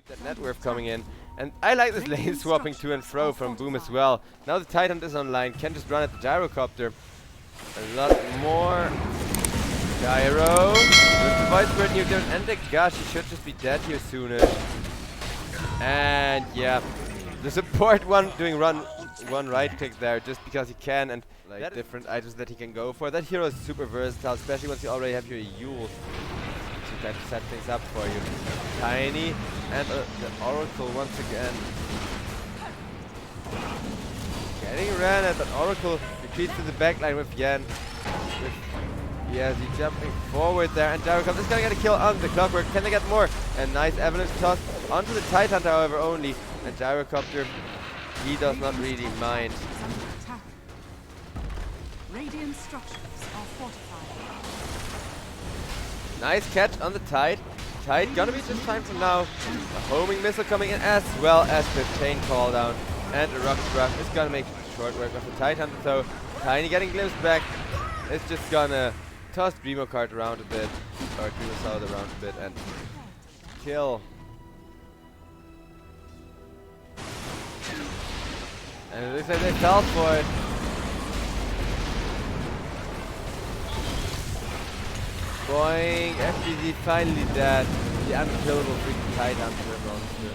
keep that net worth coming in. And I like this lane swapping to and fro from Boom as well. Now the Titan is online, can just run at the gyrocopter. A lot more gyro. With the Void Spirit nuke down, and the gosh, he should just be dead here soonish. And yeah, the support one doing one right click there just because he can, and like different items that he can go for. That hero is super versatile, especially once you already have your Yule to kind of set things up for you. Tiny and the Oracle once again. Getting ran at, but Oracle retreats to the backline with Yen. Yes, he's jumping forward there, and Gyrocopter is gonna get a kill on the Clockwork. Can they get more? A nice avalanche toss onto the Titan, however, only. And Gyrocopter, he does not really mind. Radiant structures are fortified. Nice catch on the Tide. Tide gonna be just fine for now. A homing missile coming in as well as the chain call down. And a rocket rush is gonna make short work of the Titan, so Tiny getting glimpsed back. It's just gonna toss Dreamo card around a bit, or Dreamo Salad around a bit, and kill. And it looks like they fell for it. Boing, FBZ finally dead. The unkillable freaking Titan monster.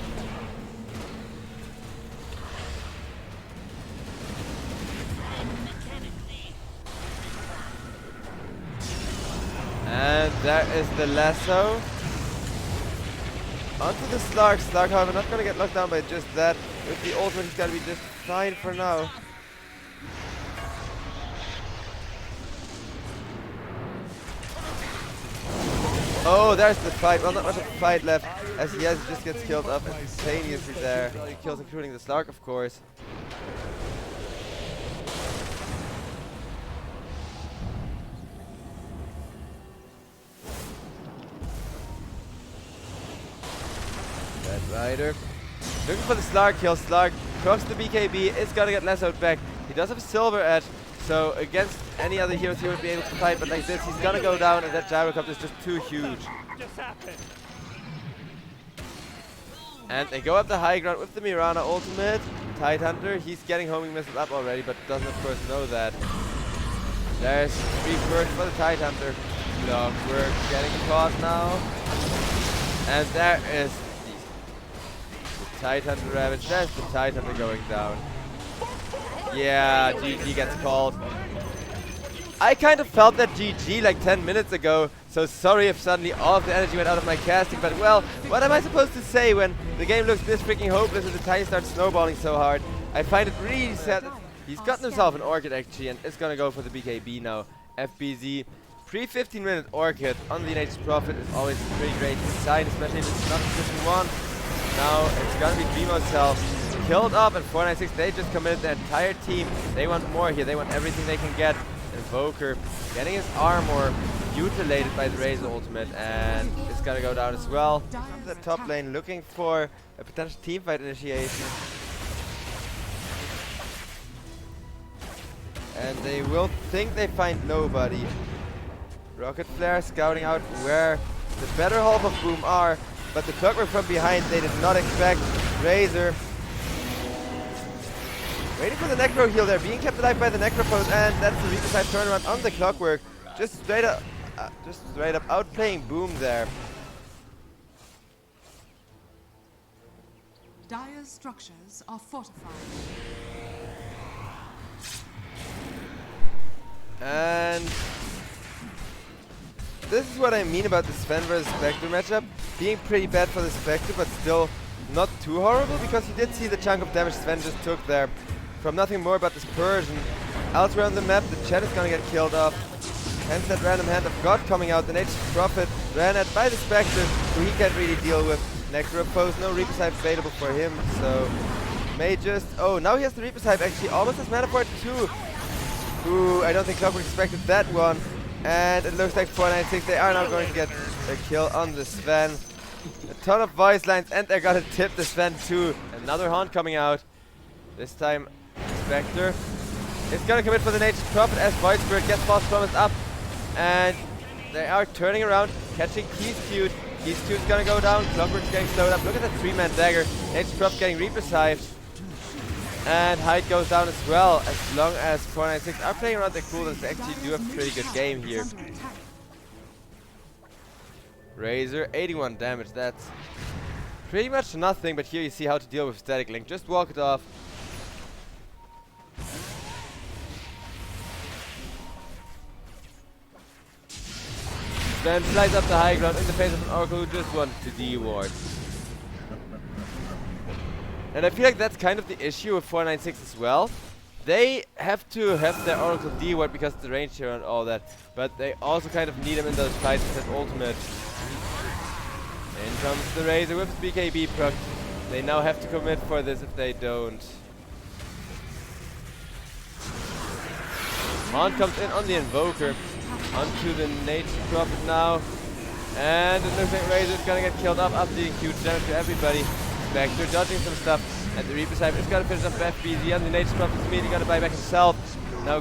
And there is the lasso. Onto the Slark. Slark, however, not gonna get knocked down by just that. With the ultimate, he's gonna be just fine for now. Oh, there's the fight. Well, not much of a fight left, as he just gets killed up instantaneously there. All kills, including the Slark, of course. Red Rider looking for the Slark kill. Slark procs the BKB, is gonna get lassoed back. He does have a silver edge, so against any other heroes he would be able to fight, but like this he's gonna go down, and that Gyrocopter is just too huge. And they go up the high ground with the Mirana ultimate. Tidehunter, he's getting homing missiles up already, but doesn't of course know that. There's 3 bursts for the Tidehunter. Clockwork getting caught now. And there is Tidehunter Ravage. There's the Tidehunter going down. Yeah, GG gets called. I kind of felt that GG like 10 minutes ago, so sorry if suddenly all of the energy went out of my casting, but well, what am I supposed to say when the game looks this freaking hopeless and the Tiny starts snowballing so hard? I find it really sad that he's gotten himself an Orchid actually, and is gonna go for the BKB now. FBZ, pre-15 minute Orchid on the Nature's Prophet is always a pretty great sign, especially if it's not just one. Now it's gonna be Dreamo's self. Killed up, and 496, they just committed the entire team. They want more here, they want everything they can get. Invoker getting his armor mutilated by the Razor ultimate, and it's gonna go down as well. The top lane looking for a potential teamfight initiation. And they will think they find nobody. Rocket Flare scouting out where the better half of Boom are, but the Clockwork from behind they did not expect. Razor waiting for the Necro heal there, being kept alive by the Necropose, and that's the Reaper side turnaround on the Clockwork. Just straight up outplaying Boom there. Dire's structures are fortified. And this is what I mean about the Sven vs Spectre matchup. Being pretty bad for the Spectre, but still not too horrible, because you did see the chunk of damage Sven just took there from nothing more but this Persian. Elsewhere on the map, the Chet is gonna get killed off. Hence that random Hand of God coming out. The Nature's Prophet ran at by the Spectre, who he can't really deal with. Necropose, no Reaper's Hive available for him, so may just... Oh, now he has the Reaper's Hive actually, almost has mana for it too. Ooh, I don't think Clockwork expected that one. And it looks like 496, they are now going to get a kill on the Sven. A ton of voice lines, and they're gonna tip the Sven too. Another Haunt coming out. This time Spectre is gonna commit for the Nature's Prophet as Void Spirit gets False Promise up, and they are turning around, catching Keys Cute. These two's gonna go down. Clockwork's getting slowed up. Look at that 3-man dagger. H-Prop getting Reaper's Hive. And Hyde goes down as well. As long as 496 are playing around their cooldowns, they actually do a pretty good game here. Razor, 81 damage. That's pretty much nothing, but here you see how to deal with Static Link. Just walk it off. Then slides up the high ground in the face of an Oracle who just wants to D-ward. And I feel like that's kind of the issue with 496 as well. They have to have their Oracle D-ward because of the range here and all that. But they also kind of need him in those fights with that ultimate. In comes the Razor with his BKB proc. They now have to commit for this if they don't. Haunt comes in on the Invoker. Onto the Nature Prophet now. And it looks like Razor is gonna get killed off after doing huge damage to everybody. Spectre dodging some stuff. And the Reaper's Hive is gonna finish off FBZ, and the Nature Prophet is immediately gonna buy back himself. Now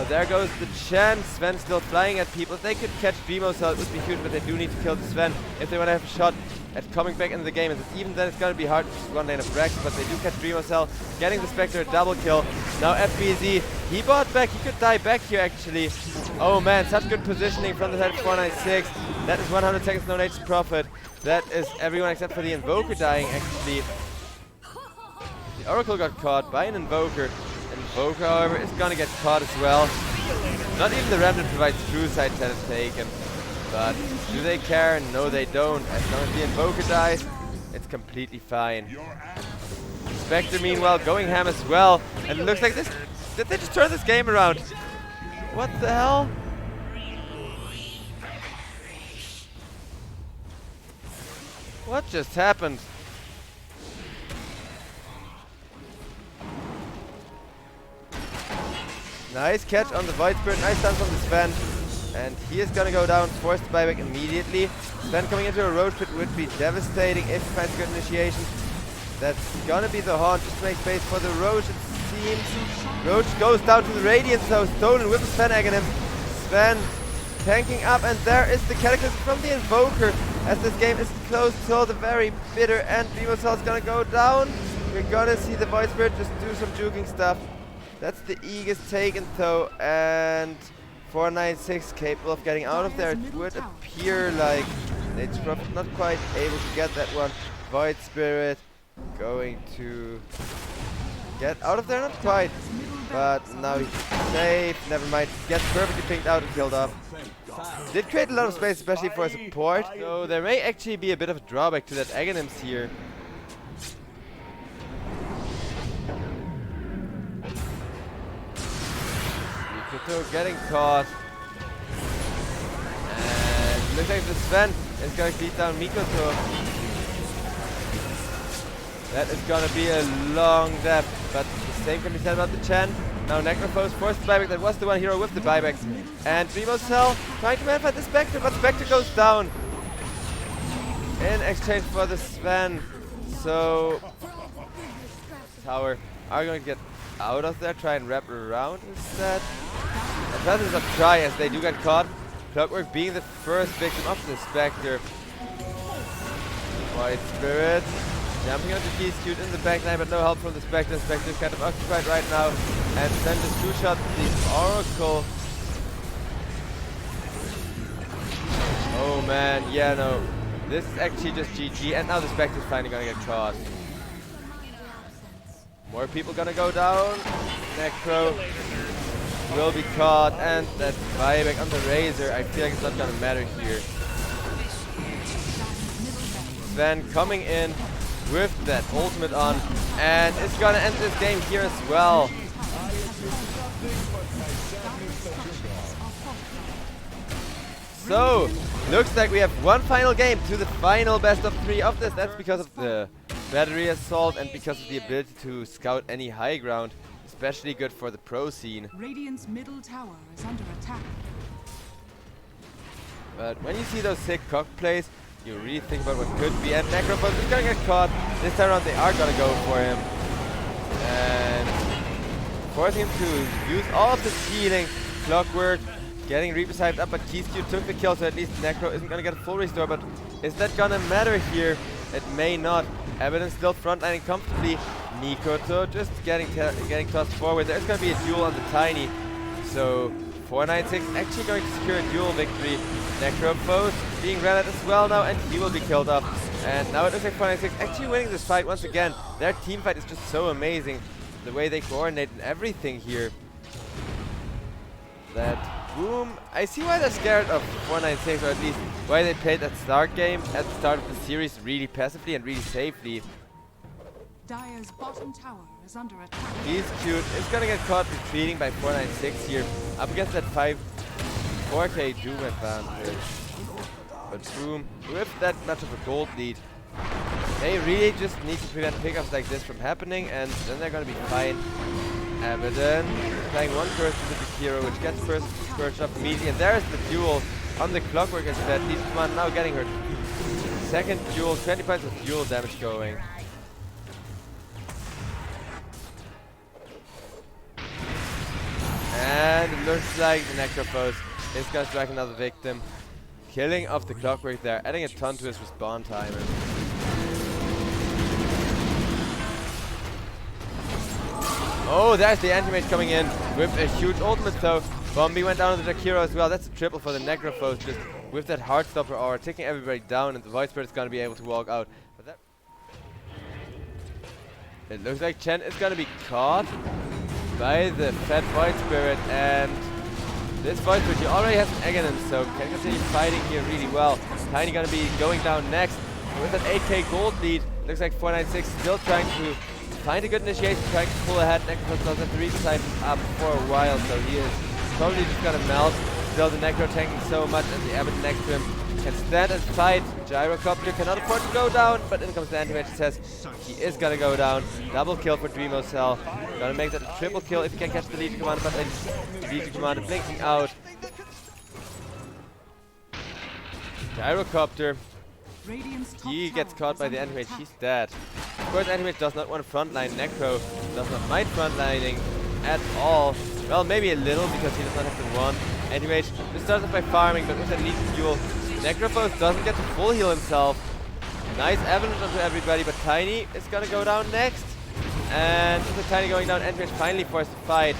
there goes the Chen. Sven still flying at people. If they could catch Dreamo Cell, it would be huge, but they do need to kill the Sven if they want to have a shot at coming back into the game. And even then it's gonna be hard with one lane of Brax, but they do catch Dreamo Cell, getting the Spectre a double kill. Now FBZ, he bought back, he could die back here actually. Oh man, such good positioning from the side of 496. That is 100 seconds, no Nature Prophet. That is everyone except for the Invoker dying actually. The Oracle got caught by an Invoker. Invoker, however, is gonna get caught as well. Not even the Remnant provides true sights that is taken. But do they care? No, they don't. As long as the Invoker dies, it's completely fine. Spectre, meanwhile, going ham as well. And it looks like this. Did they just turn this game around? What the hell? What just happened? Nice catch on the Void Spirit, nice stun from the Sven. And he is gonna go down, forced to buyback immediately. Sven coming into a Roach Pit would be devastating if he finds good initiation. That's gonna be the Haunt, just to make space for the Roach, it seems. Roach goes down to the Radiant, so stolen with the Sven Aghanim. Sven tanking up, and there is the Cataclysm from the Invoker, as this game is close till the very bitter end. Dreamo Cell is gonna go down. We're gonna see the Void Spirit just do some juking stuff. That's the Aegis taken though, and 496 capable of getting out of there. It would appear like Nature Prophet not quite able to get that one. Void Spirit going to get out of there, not quite. But now he's safe, never mind. Gets perfectly pinked out and killed off. Did create a lot of space, especially for support. So there may actually be a bit of a drawback to that Aghanims here. Mikoto getting caught. And looks like the Sven is going to beat down Mikoto. That is going to be a long death, but the same can be said about the Chen. Now Necrophos forced the buyback. That was the one hero with the buybacks. And Dreamo Cell trying to manfight the Spectre, but Spectre goes down in exchange for the Sven. So Tower are going to get out of there, try and wrap around instead. And that is a try as they do get caught. Clockwork being the first victim of the Spectre. White Spirit jumping onto Keystute in the backline, but no help from the Spectre. Spectre is kind of occupied right now. And then just two-shot the Oracle. Oh man, yeah, no. This is actually just GG, and now the Spectre is finally gonna get caught. More people gonna go down. Necro will be caught, and that buyback on the Razor, I feel like it's not gonna matter here. Sven coming in with that ultimate on, and it's gonna end this game here as well. So, looks like we have one final game to the final best of 3 of this. That's because of the battery assault and because of the ability to scout any high ground. Especially good for the pro scene. Radiant's middle tower is under attack. But when you see those sick cock plays, you really think about what could be. And Necrophos is gonna get caught. This time around they are gonna go for him. And forcing him to use all of his healing. Clockwork Getting Reaper hyped up, but Keyskew took the kill, so at least Necro isn't gonna get a full restore, but is that gonna matter here? It may not. Evidence still frontlining comfortably. Nikoto just getting tossed forward. There's gonna be a duel on the Tiny. So 496 actually going to secure a duel victory. Necrophos being ran at as well now, and he will be killed off. And now it looks like 496 actually winning this fight once again. Their team fight is just so amazing. The way they coordinate and everything here. That boom. I see why they're scared of 496, or at least why they played that start game at the start of the series really passively and really safely. Dire's bottom tower is under attack. He's cute. It's gonna get caught retreating by 496 here. Up against that 4K Doom advantage. But boom, with that much of a gold lead, they really just need to prevent pickups like this from happening, and then they're gonna be fine. Evident playing one burst with the hero, which gets first burst up immediately, and there's the duel on the clockwork instead. Leaves Command now getting her second duel, 20 points of duel damage going. And it looks like the Necrophos is gonna strike another victim. Killing off the clockwork there, adding a ton to his respawn timer. Oh, there's the anti-mage coming in with a huge ultimate though. Bombi went down to the Jakiro as well. That's a triple for the Necrophos, just with that Heartstopper aura, taking everybody down, and the Void Spirit is going to be able to walk out. But that it looks like Chen is going to be caught by the fat Void Spirit, and this Void Spirit, he already has an egg in him, so can continue fighting here really well. Tiny going to be going down next with an 8k gold lead. Looks like 496 still trying to find a good initiation, trying to pull ahead. Necrophos does have to reach side up for a while, so he is probably just gonna melt. Still the Necro tanking so much, and the Abbot next to him can stand and fight. Gyrocopter cannot afford to go down, but in comes the anti-mage. Says he is gonna go down. Double kill for Dreamo Cell. Gonna make that a triple kill if he can catch the Legion Commander, but the Legion Commander blinking out. Gyrocopter. He gets caught by the anti-mage. He's dead. Of course, anti-mage does not want to frontline. Necro does not mind frontlining at all. Well, maybe a little, because he does not have the one. Anti-mage just starts off by farming, but with that Legion duel, Necrophos doesn't get to full heal himself. Nice avalanche onto everybody, but Tiny is gonna go down next. And with the Tiny going down, anti-mage finally forced to fight.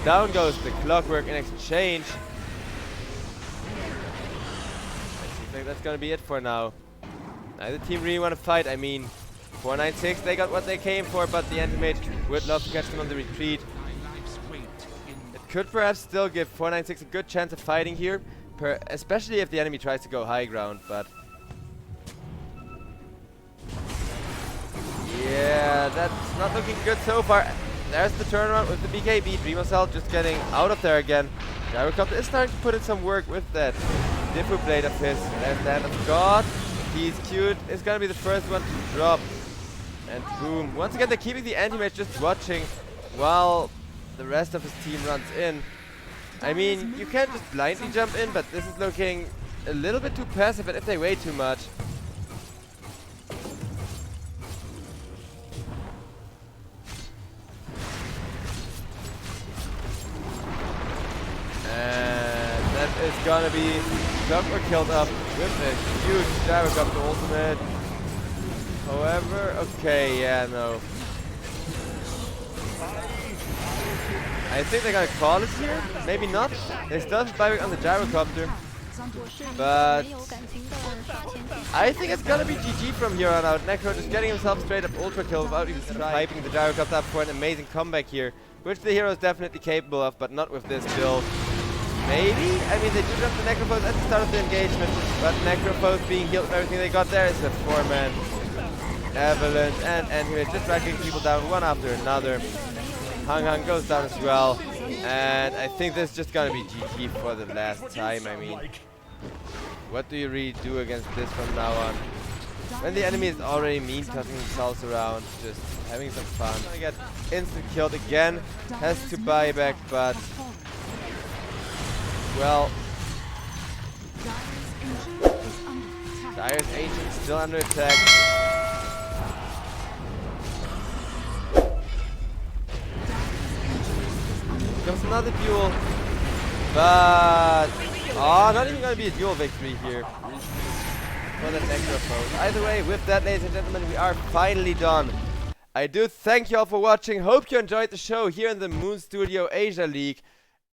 Down goes the clockwork in exchange. I think that's gonna be it for now. Neither team really want to fight. I mean, 496, they got what they came for, but the anti-mage would love to catch them on the retreat. It could perhaps still give 496 a good chance of fighting here, especially if the enemy tries to go high ground, but yeah, that's not looking good so far. There's the turnaround with the BKB. Dreamo Cell just getting out of there again. Gyrocopter is starting to put in some work with that Diffu Blade of his. There's Land of God. He's cute. Is gonna be the first one to drop. And boom. Once again, they're keeping the anti-mage just watching while the rest of his team runs in. I mean, you can't just blindly jump in, but this is looking a little bit too passive, and if they wait too much. And that is gonna be Clockwork killed up with a huge Gyrocopter ultimate. However, okay, yeah, no. I think they're gonna call it here. Maybe not. They still have buyback on the Gyrocopter. But I think it's gonna be GG from here on out. Necro just getting himself straight up ultra kill without even hyping the Gyrocopter up for an amazing comeback here. Which the hero is definitely capable of, but not with this build. Maybe? I mean, they do jump the Necrophos at the start of the engagement, but Necrophos being healed with everything they got there is a 4-man avalanche, and anyway, just dragging people down one after another. Hang goes down as well, and I think this is just gonna be GG for the last time. I mean, what do you really do against this from now on? When the enemy is already mean tossing themselves around, just having some fun. I get instant killed again, has to buy back, but well, Dire's Ancient still under attack. Comes another duel, But oh, not even gonna be a dual victory here for the Necrophone. Either way, with that, ladies and gentlemen, we are finally done. I do thank you all for watching. Hope you enjoyed the show here in the Moon Studio Asia League.